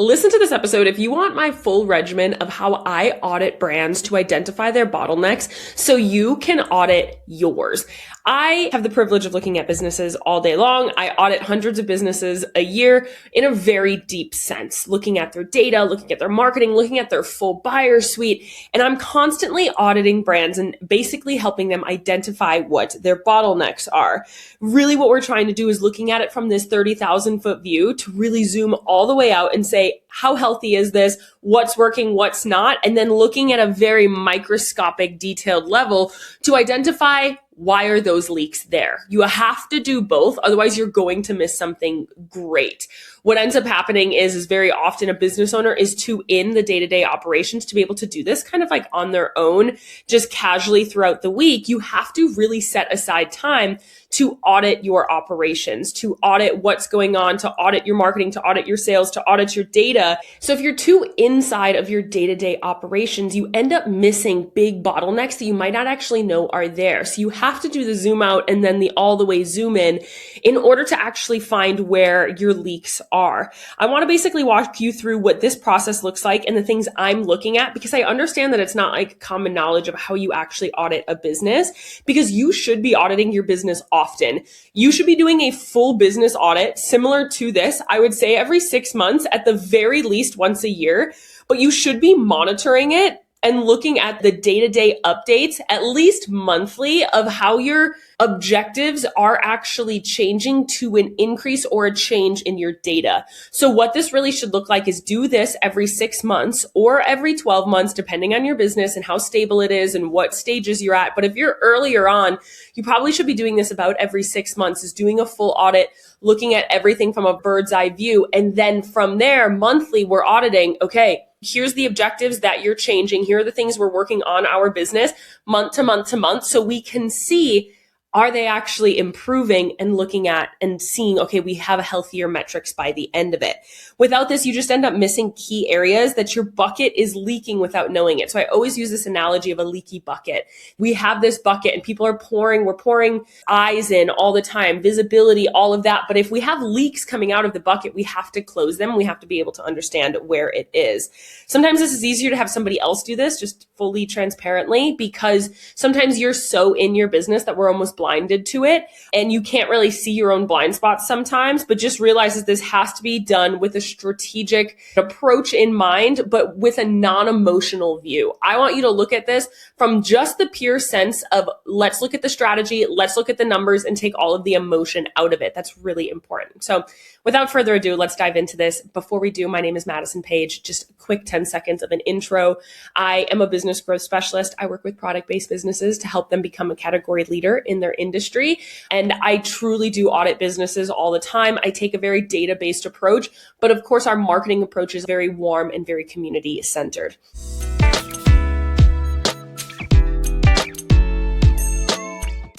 Listen to this episode if you want my full regimen of how I audit brands to identify their bottlenecks so you can audit yours. I have the privilege of looking at businesses all day long. I audit hundreds of businesses a year in a very deep sense, looking at their data, looking at their marketing, looking at their full buyer suite. And I'm constantly auditing brands and basically helping them identify what their bottlenecks are. Really what we're trying to do is looking at it from this 30,000 foot view to really zoom all the way out and say, how healthy is this? What's working? What's not? And then looking at a very microscopic, detailed level to identify why are those leaks there? You have to do both. Otherwise, you're going to miss something great. What ends up happening is very often a business owner is too in the day-to-day operations to be able to do this kind of like on their own, just casually throughout the week. You have to really set aside time to audit your operations, to audit what's going on, to audit your marketing, to audit your sales, to audit your data. So if you're too inside of your day-to-day operations, you end up missing big bottlenecks that you might not actually know are there. So you have to do the zoom out and then the all the way zoom in order to actually find where your leaks are. I want to basically walk you through what this process looks like and the things I'm looking at, because I understand that it's not like common knowledge of how you actually audit a business, because you should be auditing your business often. You should be doing a full business audit similar to this. I would say every 6 months, at the very least once a year, but you should be monitoring it and looking at the day-to-day updates, at least monthly, of how your objectives are actually changing to an increase or a change in your data. So what this really should look like is do this every 6 months or every 12 months, depending on your business and how stable it is and what stages you're at. But if you're earlier on, you probably should be doing this about every 6 months, is doing a full audit, looking at everything from a bird's eye view. And then from there, monthly, we're auditing, okay, here's the objectives that you're changing. Here are the things we're working on our business month to month to month, so we can see, are they actually improving, and looking at and seeing, okay, we have healthier metrics by the end of it. Without this, you just end up missing key areas that your bucket is leaking without knowing it. So I always use this analogy of a leaky bucket. We have this bucket and people are we're pouring eyes in all the time, visibility, all of that. But if we have leaks coming out of the bucket, we have to close them. We have to be able to understand where it is. Sometimes this is easier to have somebody else do this, just fully transparently, because sometimes you're so in your business that we're almost blinded to it and you can't really see your own blind spots sometimes. But just realize that this has to be done with a strategic approach in mind, but with a non-emotional view. I want you to look at this from just the pure sense of, let's look at the strategy, let's look at the numbers, and take all of the emotion out of it. That's really important. So without further ado, let's dive into this. Before we do, my name is Madison Page. Just a quick 10 seconds of an intro. I am a business growth specialist. I work with product-based businesses to help them become a category leader in their industry. And I truly do audit businesses all the time. I take a very data-based approach, but of course, our marketing approach is very warm and very community-centered.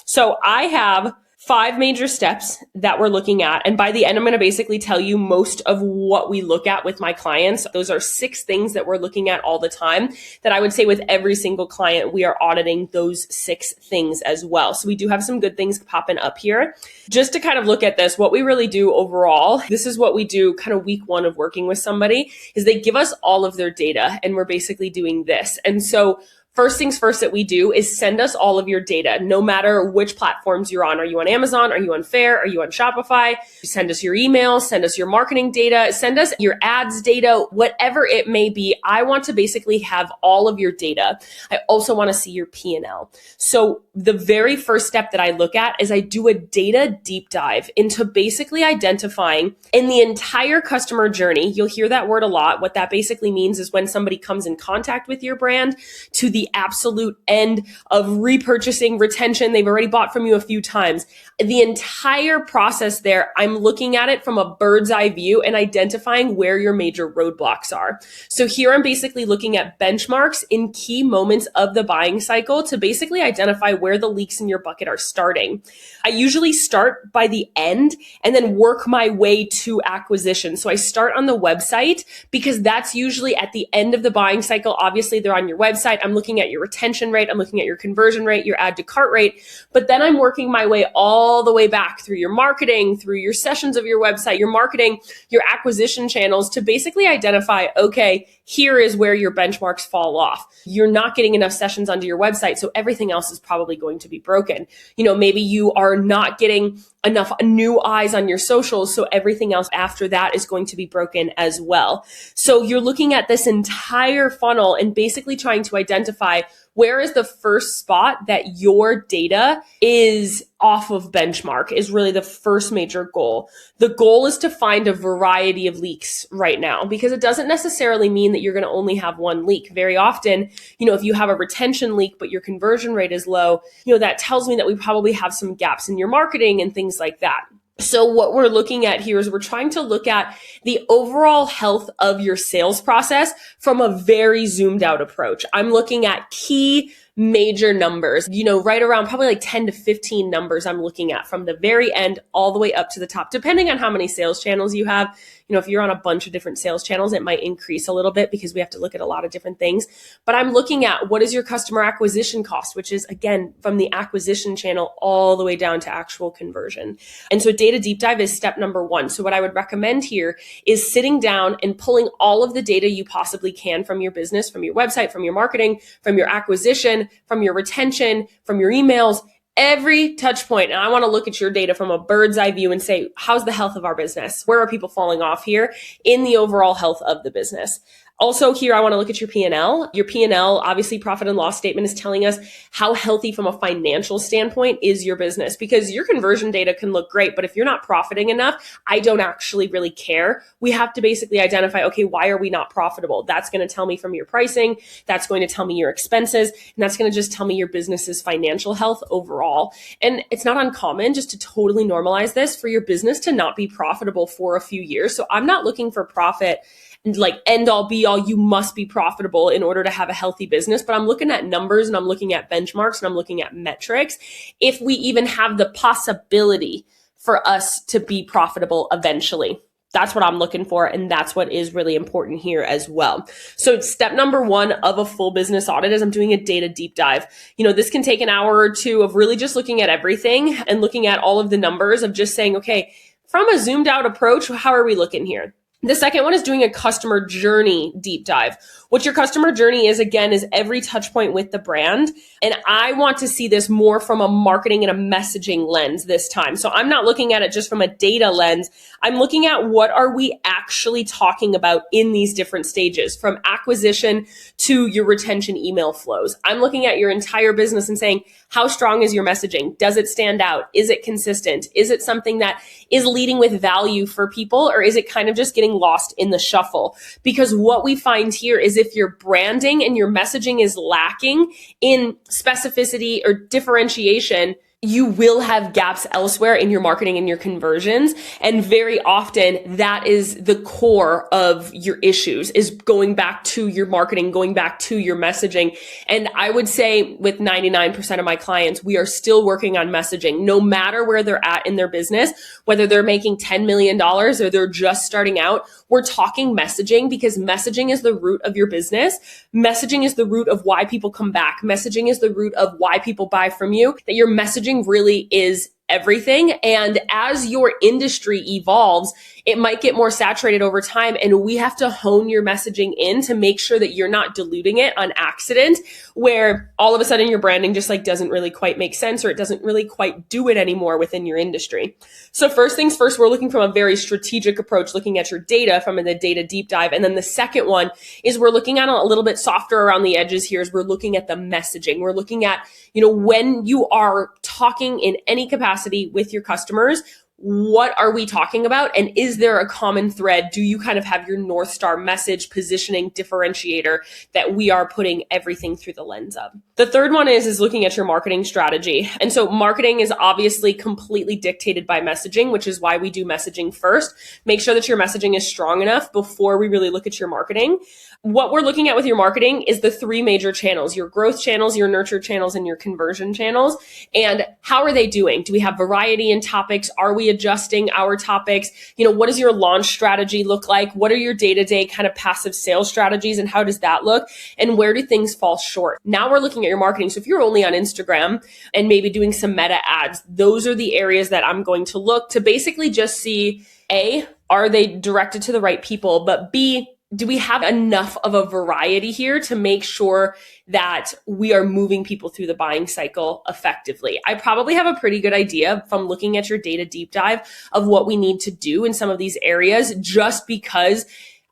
So I have 5 major steps that we're looking at. And by the end, I'm going to basically tell you most of what we look at with my clients. Those are 6 things that we're looking at all the time that I would say with every single client, we are auditing those 6 things as well. So we do have some good things popping up here. Just to kind of look at this, what we really do overall, this is what we do kind of week 1 of working with somebody, is they give us all of their data and we're basically doing this. And so first things first that we do is send us all of your data, no matter which platforms you're on. Are you on Amazon? Are you on Faire? Are you on Shopify? Send us your email, send us your marketing data, send us your ads data, whatever it may be. I want to basically have all of your data. I also want to see your P&L. So the very first step that I look at is I do a data deep dive into basically identifying in the entire customer journey. You'll hear that word a lot. What that basically means is when somebody comes in contact with your brand to the absolute end of repurchasing, retention, they've already bought from you a few times. The entire process there, I'm looking at it from a bird's eye view and identifying where your major roadblocks are. So here I'm basically looking at benchmarks in key moments of the buying cycle to basically identify where the leaks in your bucket are starting. I usually start by the end and then work my way to acquisition. So I start on the website because that's usually at the end of the buying cycle. Obviously, they're on your website. I'm looking looking at your retention rate, I'm looking at your conversion rate, your add to cart rate, but then I'm working my way all the way back through your marketing, through your sessions of your website, your marketing, your acquisition channels to basically identify, okay, here is where your benchmarks fall off. You're not getting enough sessions onto your website, so everything else is probably going to be broken. Maybe you are not getting enough new eyes on your socials, so everything else after that is going to be broken as well. So you're looking at this entire funnel and basically trying to identify where is the first spot that your data is off of benchmark is really the first major goal. The goal is to find a variety of leaks right now, because it doesn't necessarily mean that you're going to only have one leak. Very often, if you have a retention leak, but your conversion rate is low, that tells me that we probably have some gaps in your marketing and things like that. So what we're looking at here is we're trying to look at the overall health of your sales process from a very zoomed out approach. I'm looking at key major numbers, right around probably like 10 to 15 numbers I'm looking at from the very end all the way up to the top, depending on how many sales channels you have. If you're on a bunch of different sales channels, it might increase a little bit because we have to look at a lot of different things. But I'm looking at what is your customer acquisition cost, which is, again, from the acquisition channel all the way down to actual conversion. And so data deep dive is step number one. So what I would recommend here is sitting down and pulling all of the data you possibly can from your business, from your website, from your marketing, from your acquisition, from your retention, from your emails, every touch point. And I want to look at your data from a bird's eye view and say, how's the health of our business? Where are people falling off here in the overall health of the business? Also here, I want to look at your P&L. Your P&L, obviously profit and loss statement, is telling us how healthy from a financial standpoint is your business, because your conversion data can look great, but if you're not profiting enough, I don't actually really care. We have to basically identify, okay, why are we not profitable? That's going to tell me from your pricing. That's going to tell me your expenses. And that's going to just tell me your business's financial health overall. And it's not uncommon just to totally normalize this for your business to not be profitable for a few years. So I'm not looking for profit like end all be all, you must be profitable in order to have a healthy business. But I'm looking at numbers and I'm looking at benchmarks and I'm looking at metrics. If we even have the possibility for us to be profitable eventually, that's what I'm looking for. And that's what is really important here as well. So step number one of a full business audit is I'm doing a data deep dive. This can take an hour or two of really just looking at everything and looking at all of the numbers of just saying, okay, from a zoomed out approach, how are we looking here? The second one is doing a customer journey deep dive. What your customer journey is, again, is every touch point with the brand. And I want to see this more from a marketing and a messaging lens this time. So I'm not looking at it just from a data lens. I'm looking at what are we actually talking about in these different stages, from acquisition to your retention email flows. I'm looking at your entire business and saying, how strong is your messaging? Does it stand out? Is it consistent? Is it something that is leading with value for people, or is it kind of just getting lost in the shuffle? Because what we find here is if your branding and your messaging is lacking in specificity or differentiation, you will have gaps elsewhere in your marketing and your conversions. And very often that is the core of your issues, is going back to your marketing, going back to your messaging. And I would say with 99% of my clients, we are still working on messaging, no matter where they're at in their business, whether they're making $10 million or they're just starting out. We're talking messaging because messaging is the root of your business. Messaging is the root of why people come back. Messaging is the root of why people buy from you. That your messaging really is everything. And as your industry evolves, it might get more saturated over time. And we have to hone your messaging in to make sure that you're not diluting it on accident, where all of a sudden your branding just doesn't really quite make sense, or it doesn't really quite do it anymore within your industry. So first things first, we're looking from a very strategic approach, looking at your data from the data deep dive. And then the second one is we're looking at a little bit softer around the edges here, is we're looking at the messaging. We're looking at, when you are talking in any capacity with your customers, what are we talking about? And is there a common thread? Do you kind of have your North Star message, positioning, differentiator that we are putting everything through the lens of? The third one is looking at your marketing strategy. And so marketing is obviously completely dictated by messaging, which is why we do messaging first. Make sure that your messaging is strong enough before we really look at your marketing. What we're looking at with your marketing is the three major channels: your growth channels, your nurture channels, and your conversion channels. And how are they doing? Do we have variety in topics? Are we readjusting our topics. What does your launch strategy look like? What are your day-to-day kind of passive sales strategies and how does that look? And where do things fall short? Now we're looking at your marketing. So if you're only on Instagram and maybe doing some meta ads, those are the areas that I'm going to look to basically just see, A, are they directed to the right people? But B, do we have enough of a variety here to make sure that we are moving people through the buying cycle effectively? I probably have a pretty good idea from looking at your data deep dive of what we need to do in some of these areas, just because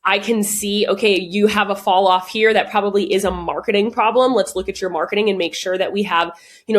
I can see, okay, you have a fall off here. That probably is a marketing problem. Let's look at your marketing and make sure that we have,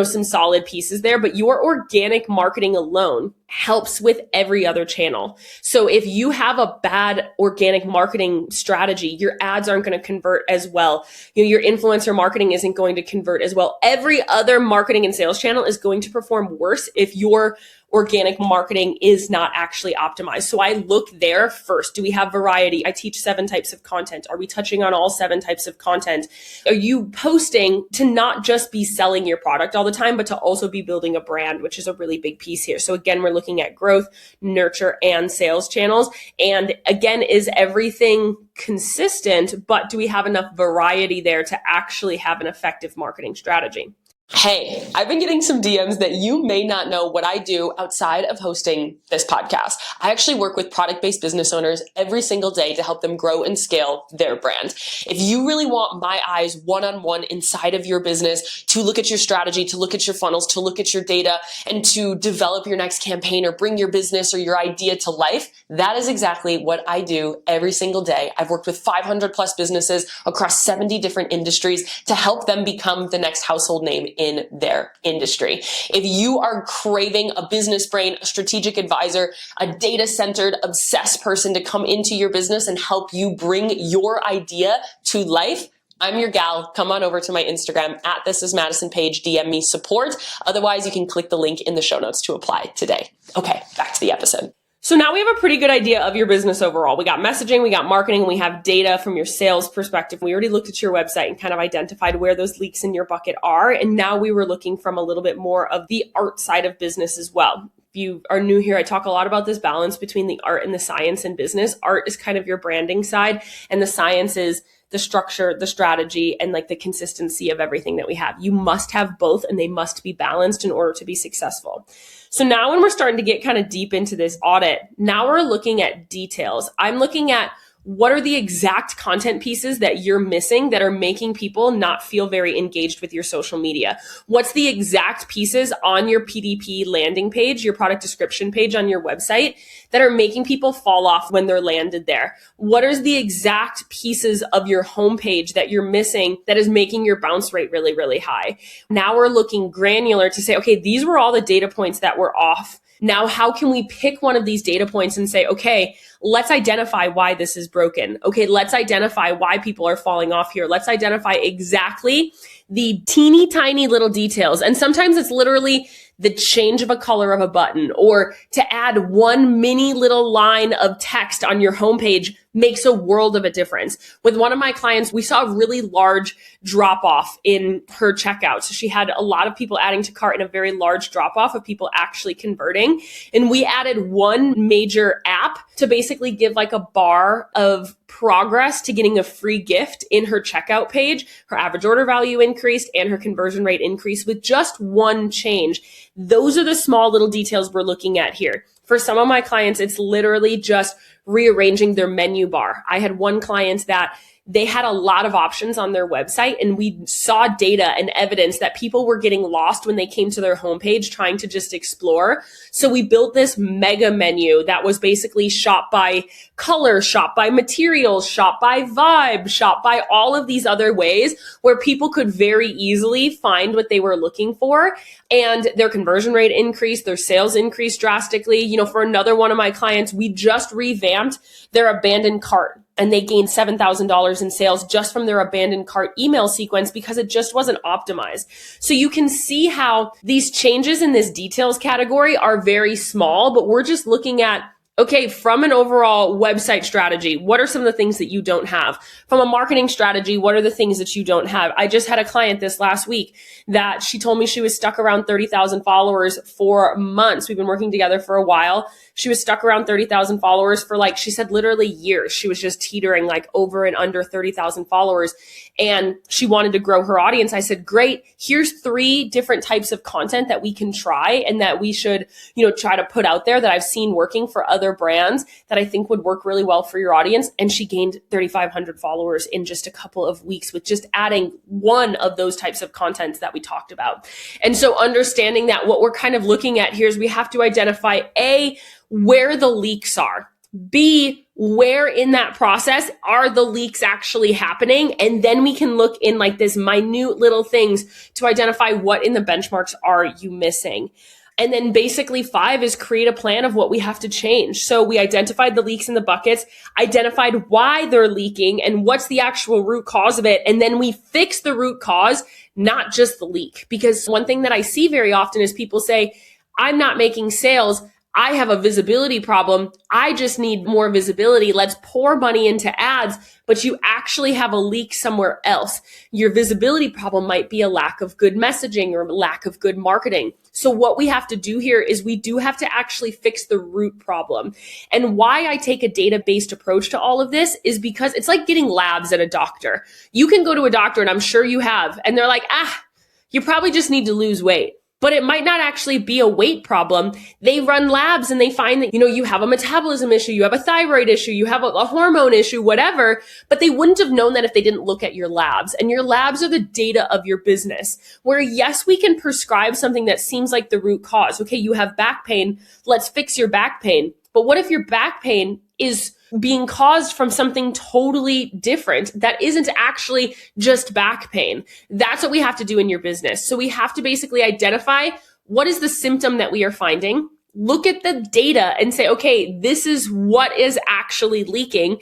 some solid pieces there. But your organic marketing alone helps with every other channel. So if you have a bad organic marketing strategy, your ads aren't going to convert as well. Your influencer marketing isn't going to convert as well. Every other marketing and sales channel is going to perform worse if your organic marketing is not actually optimized. So I look there first. Do we have variety? I teach 7 types of content. Are we touching on all 7 types of content? Are you posting to not just be selling your product all the time, but to also be building a brand, which is a really big piece here. So again, we're looking at growth, nurture, and sales channels. And again, is everything consistent, but do we have enough variety there to actually have an effective marketing strategy? Hey, I've been getting some DMs that you may not know what I do outside of hosting this podcast. I actually work with product-based business owners every single day to help them grow and scale their brand. If you really want my eyes one-on-one inside of your business to look at your strategy, to look at your funnels, to look at your data, and to develop your next campaign or bring your business or your idea to life, that is exactly what I do every single day. I've worked with 500 plus businesses across 70 different industries to help them become the next household name in their industry. If you are craving a business brain, a strategic advisor, a data-centered, obsessed person to come into your business and help you bring your idea to life, I'm your gal. Come on over to my Instagram at thisismadisonpage, DM me support. Otherwise, you can click the link in the show notes to apply today. Okay, back to the episode. So now we have a pretty good idea of your business overall. We got messaging, we got marketing, we have data from your sales perspective. We already looked at your website and kind of identified where those leaks in your bucket are. And now we were looking from a little bit more of the art side of business as well. If you are new here, I talk a lot about this balance between the art and the science in business. Art is kind of your branding side, and the science is the structure, the strategy, and like the consistency of everything that we have. You must have both, and they must be balanced in order to be successful. So now when we're starting to get kind of deep into this audit, now we're looking at details. I'm looking at what are the exact content pieces that you're missing that are making people not feel very engaged with your social media? What's the exact pieces on your PDP landing page, your product description page on your website that are making people fall off when they're landed there? What is the exact pieces of your homepage that you're missing that is making your bounce rate really, really high? Now we're looking granular to say, okay, these were all the data points that were off. Now, how can we pick one of these data points and say, okay, let's identify why this is broken. Okay, let's identify why people are falling off here. Let's identify exactly the teeny tiny little details. And sometimes it's literally the change of a color of a button, or to add one mini little line of text on your homepage makes a world of a difference. With one of my clients, we saw a really large drop off in her checkout. So she had a lot of people adding to cart and a very large drop off of people actually converting. And we added one major app to basically give like a bar of progress to getting a free gift in her checkout page. Her average order value increased and her conversion rate increased with just one change. Those are the small little details we're looking at here. For some of my clients, it's literally just rearranging their menu bar. I had one client that they had a lot of options on their website, and we saw data and evidence that people were getting lost when they came to their homepage trying to just explore. So we built this mega menu that was basically shop by color, shop by materials, shop by vibe, shop by all of these other ways where people could very easily find what they were looking for, and their conversion rate increased, their sales increased drastically. You know, for another one of my clients, we just revamped their abandoned cart, and they gained $7,000 in sales just from their abandoned cart email sequence because it just wasn't optimized. So you can see how these changes in this details category are very small, but we're just looking at Okay, from an overall website strategy, what are some of the things that you don't have? From a marketing strategy, what are the things that you don't have? I just had a client this last week that she told me she was stuck around 30,000 followers for months. We've been working together for a while. She was stuck around 30,000 followers for she said literally years. She was just teetering over and under 30,000 followers, and she wanted to grow her audience. I said, great, here's 3 different types of content that we can try and that we should, try to put out there that I've seen working for other brands that I think would work really well for your audience. And she gained 3,500 followers in just a couple of weeks with just adding one of those types of content that we talked about. And so understanding that what we're kind of looking at here is we have to identify A, where the leaks are. B, where in that process are the leaks actually happening? And then we can look in this minute little things to identify what in the benchmarks are you missing. And then basically 5 is create a plan of what we have to change. So we identified the leaks in the buckets, identified why they're leaking and what's the actual root cause of it. And then we fix the root cause, not just the leak. Because one thing that I see very often is people say, I'm not making sales. I have a visibility problem. I just need more visibility. Let's pour money into ads, but you actually have a leak somewhere else. Your visibility problem might be a lack of good messaging or lack of good marketing. So what we have to do here is we do have to actually fix the root problem. And why I take a data-based approach to all of this is because it's like getting labs at a doctor. You can go to a doctor, and I'm sure you have, and they're like, you probably just need to lose weight. But it might not actually be a weight problem. They run labs and they find that, you have a metabolism issue, you have a thyroid issue, you have a hormone issue, whatever, but they wouldn't have known that if they didn't look at your labs. And your labs are the data of your business, where yes, we can prescribe something that seems like the root cause. Okay, you have back pain, let's fix your back pain. But what if your back pain is being caused from something totally different that isn't actually just back pain? That's what we have to do in your business. So we have to basically identify what is the symptom that we are finding, look at the data and say, okay, this is what is actually leaking.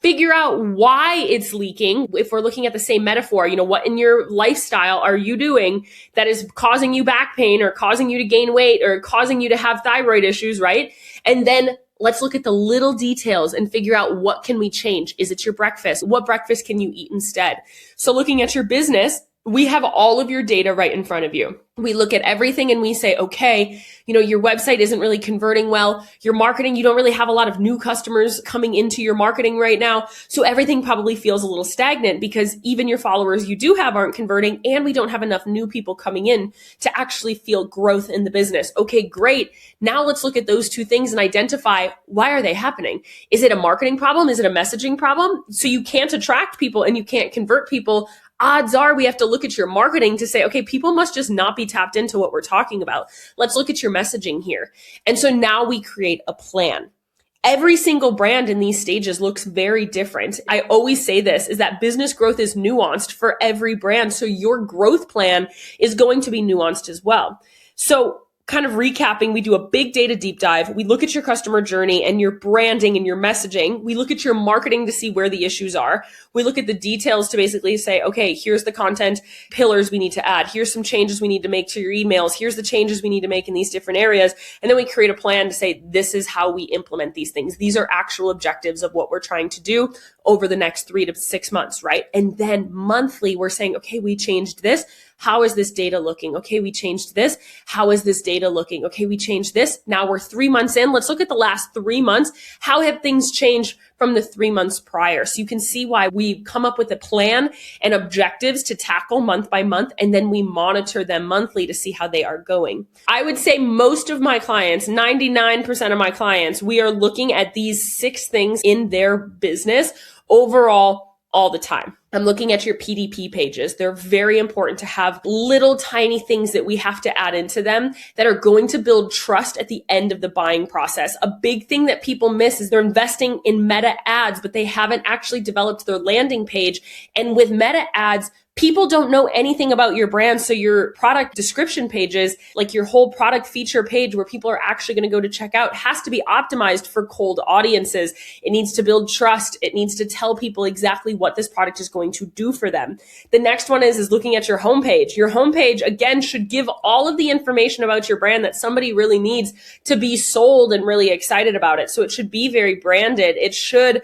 Figure out why it's leaking. If we're looking at the same metaphor, what in your lifestyle are you doing that is causing you back pain or causing you to gain weight or causing you to have thyroid issues, right? And then let's look at the little details and figure out what can we change. Is it your breakfast? What breakfast can you eat instead? So looking at your business, we have all of your data right in front of you. We look at everything and we say, okay, your website isn't really converting well. Your marketing, you don't really have a lot of new customers coming into your marketing right now. So everything probably feels a little stagnant because even your followers you do have aren't converting, and we don't have enough new people coming in to actually feel growth in the business. Okay, great. Now let's look at those 2 things and identify, why are they happening? Is it a marketing problem? Is it a messaging problem? So you can't attract people and you can't convert people. Odds are we have to look at your marketing to say, okay, people must just not be tapped into what we're talking about. Let's look at your messaging here. And so now we create a plan. Every single brand in these stages looks very different. I always say this, is that business growth is nuanced for every brand. So your growth plan is going to be nuanced as well. So kind of recapping, we do a big data deep dive. We look at your customer journey and your branding and your messaging. We look at your marketing to see where the issues are. We look at the details to basically say, okay, here's the content pillars we need to add. Here's some changes we need to make to your emails. Here's the changes we need to make in these different areas. And then we create a plan to say, this is how we implement these things. These are actual objectives of what we're trying to do over the next 3 to 6 months, right? And then monthly, we're saying, okay, we changed this. How is this data looking? Okay, we changed this. How is this data looking? Okay, we changed this. Now we're 3 months in. Let's look at the last 3 months. How have things changed from the 3 months prior? So you can see why we come up with a plan and objectives to tackle month by month, and then we monitor them monthly to see how they are going. I would say most of my clients, 99% of my clients, we are looking at these 6 things in their business overall all the time. I'm looking at your PDP pages. They're very important to have little tiny things that we have to add into them that are going to build trust at the end of the buying process. A big thing that people miss is they're investing in meta ads, but they haven't actually developed their landing page. And with meta ads, People don't know anything about your brand. So your product description pages, like your whole product feature page where people are actually going to go to check out, has to be optimized for cold audiences. It needs to build trust. It needs to tell people exactly what this product is going to do for them. The next one is looking at your homepage. Your homepage, again, should give all of the information about your brand that somebody really needs to be sold and really excited about it. So it should be very branded. It should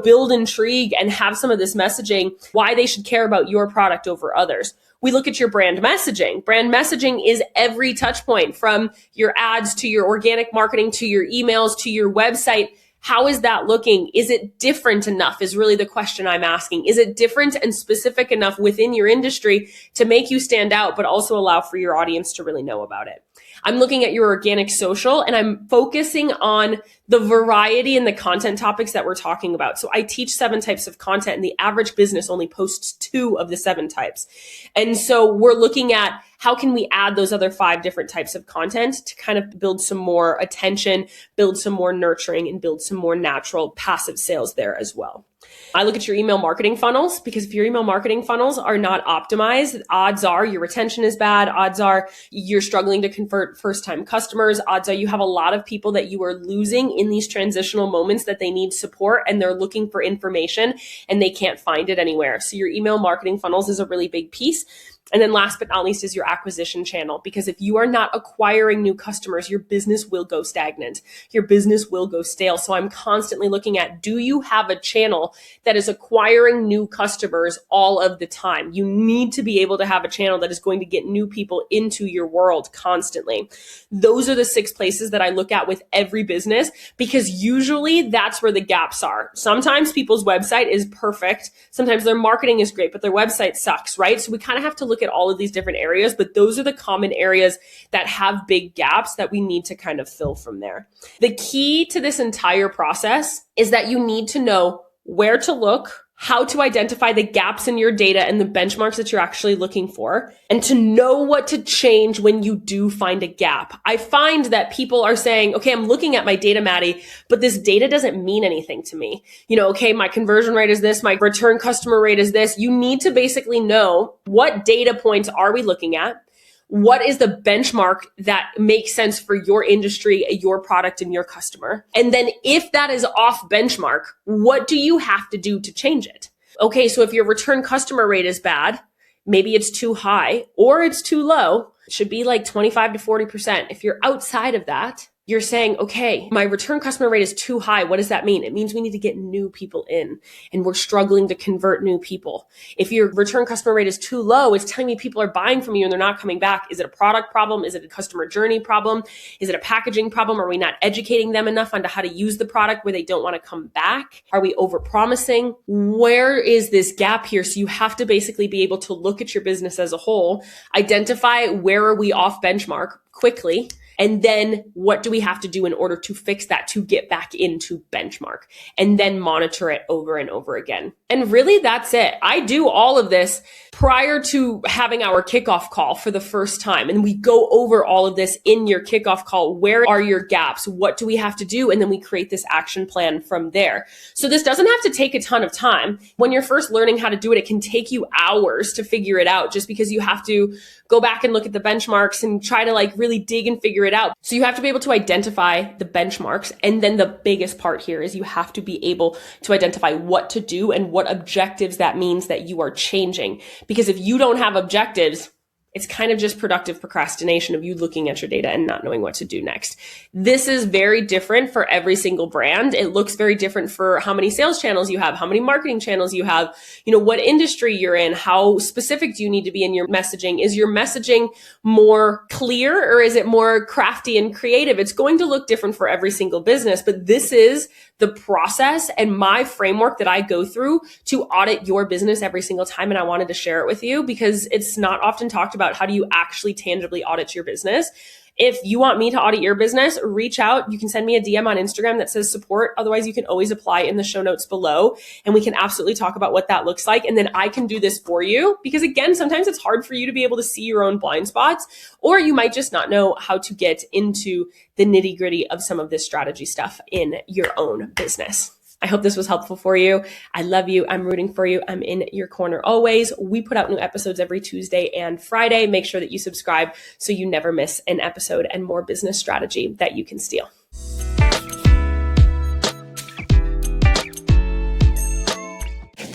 build intrigue and have some of this messaging, why they should care about your product over others. We look at your brand messaging. Brand messaging is every touch point, from your ads to your organic marketing to your emails to your website. How is that looking? Is it different enough is really the question I'm asking. Is it different and specific enough within your industry to make you stand out, but also allow for your audience to really know about it? I'm looking at your organic social, and I'm focusing on the variety and the content topics that we're talking about. So I teach 7 types of content, and the average business only posts 2 of the 7 types. And so we're looking at how can we add those other 5 different types of content to kind of build some more attention, build some more nurturing, and build some more natural passive sales there as well. I look at your email marketing funnels, because if your email marketing funnels are not optimized, odds are your retention is bad. Odds are you're struggling to convert first-time customers. Odds are you have a lot of people that you are losing in these transitional moments that they need support and they're looking for information and they can't find it anywhere. So your email marketing funnels is a really big piece. And then last but not least is your acquisition channel, because if you are not acquiring new customers, your business will go stagnant. Your business will go stale. So I'm constantly looking at, do you have a channel that is acquiring new customers all of the time? You need to be able to have a channel that is going to get new people into your world constantly. Those are the 6 places that I look at with every business, because usually that's where the gaps are. Sometimes people's website is perfect. Sometimes their marketing is great, but their website sucks, right? So we kind of have to look at all of these different areas, but those are the common areas that have big gaps that we need to kind of fill from there. The key to this entire process is that you need to know where to look, how to identify the gaps in your data and the benchmarks that you're actually looking for, and to know what to change when you do find a gap. I find that people are saying, okay, I'm looking at my data, Maddie, but this data doesn't mean anything to me. Okay, my conversion rate is this, my return customer rate is this. You need to basically know, what data points are we looking at? What is the benchmark that makes sense for your industry, your product, and your customer? And then if that is off benchmark, what do you have to do to change it? Okay, so if your return customer rate is bad, maybe it's too high or it's too low. It should be like 25 to 40%. If you're outside of that, you're saying, okay, my return customer rate is too high. What does that mean? It means we need to get new people in, and we're struggling to convert new people. If your return customer rate is too low, it's telling me people are buying from you and they're not coming back. Is it a product problem? Is it a customer journey problem? Is it a packaging problem? Are we not educating them enough on how to use the product where they don't want to come back? Are we overpromising? Where is this gap here? So you have to basically be able to look at your business as a whole, identify where are we off benchmark quickly, and then what do we have to do in order to fix that, to get back into benchmark, and then monitor it over and over again. And really, that's it. I do all of this prior to having our kickoff call for the first time. And we go over all of this in your kickoff call. Where are your gaps? What do we have to do? And then we create this action plan from there. So this doesn't have to take a ton of time. When you're first learning how to do it, it can take you hours to figure it out, just because you have to go back and look at the benchmarks and try to really dig and figure it out. So you have to be able to identify the benchmarks. And then the biggest part here is you have to be able to identify what to do and what objectives that means that you are changing. Because if you don't have objectives, it's kind of just productive procrastination of you looking at your data and not knowing what to do next. This is very different for every single brand. It looks very different for how many sales channels you have, how many marketing channels you have, what industry you're in, how specific do you need to be in your messaging? Is your messaging more clear or is it more crafty and creative? It's going to look different for every single business, but this is the process and my framework that I go through to audit your business every single time. And I wanted to share it with you because it's not often talked about. How do you actually tangibly audit your business? If you want me to audit your business, reach out. You can send me a DM on Instagram that says support. Otherwise, you can always apply in the show notes below and we can absolutely talk about what that looks like. And then I can do this for you because again, sometimes it's hard for you to be able to see your own blind spots, or you might just not know how to get into the nitty gritty of some of this strategy stuff in your own business. I hope this was helpful for you. I love you. I'm rooting for you. I'm in your corner always. We put out new episodes every Tuesday and Friday. Make sure that you subscribe so you never miss an episode and more business strategy that you can steal.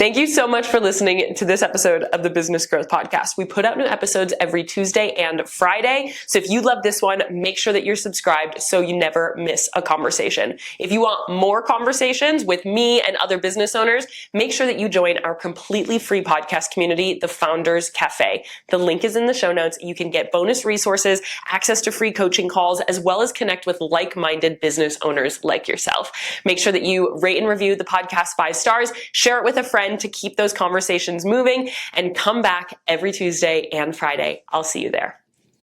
Thank you so much for listening to this episode of the Business Growth Podcast. We put out new episodes every Tuesday and Friday. So if you love this one, make sure that you're subscribed so you never miss a conversation. If you want more conversations with me and other business owners, make sure that you join our completely free podcast community, the Founders Cafe. The link is in the show notes. You can get bonus resources, access to free coaching calls, as well as connect with like-minded business owners like yourself. Make sure that you rate and review the podcast 5 stars, share it with a friend to keep those conversations moving, and come back every Tuesday and Friday. I'll see you there.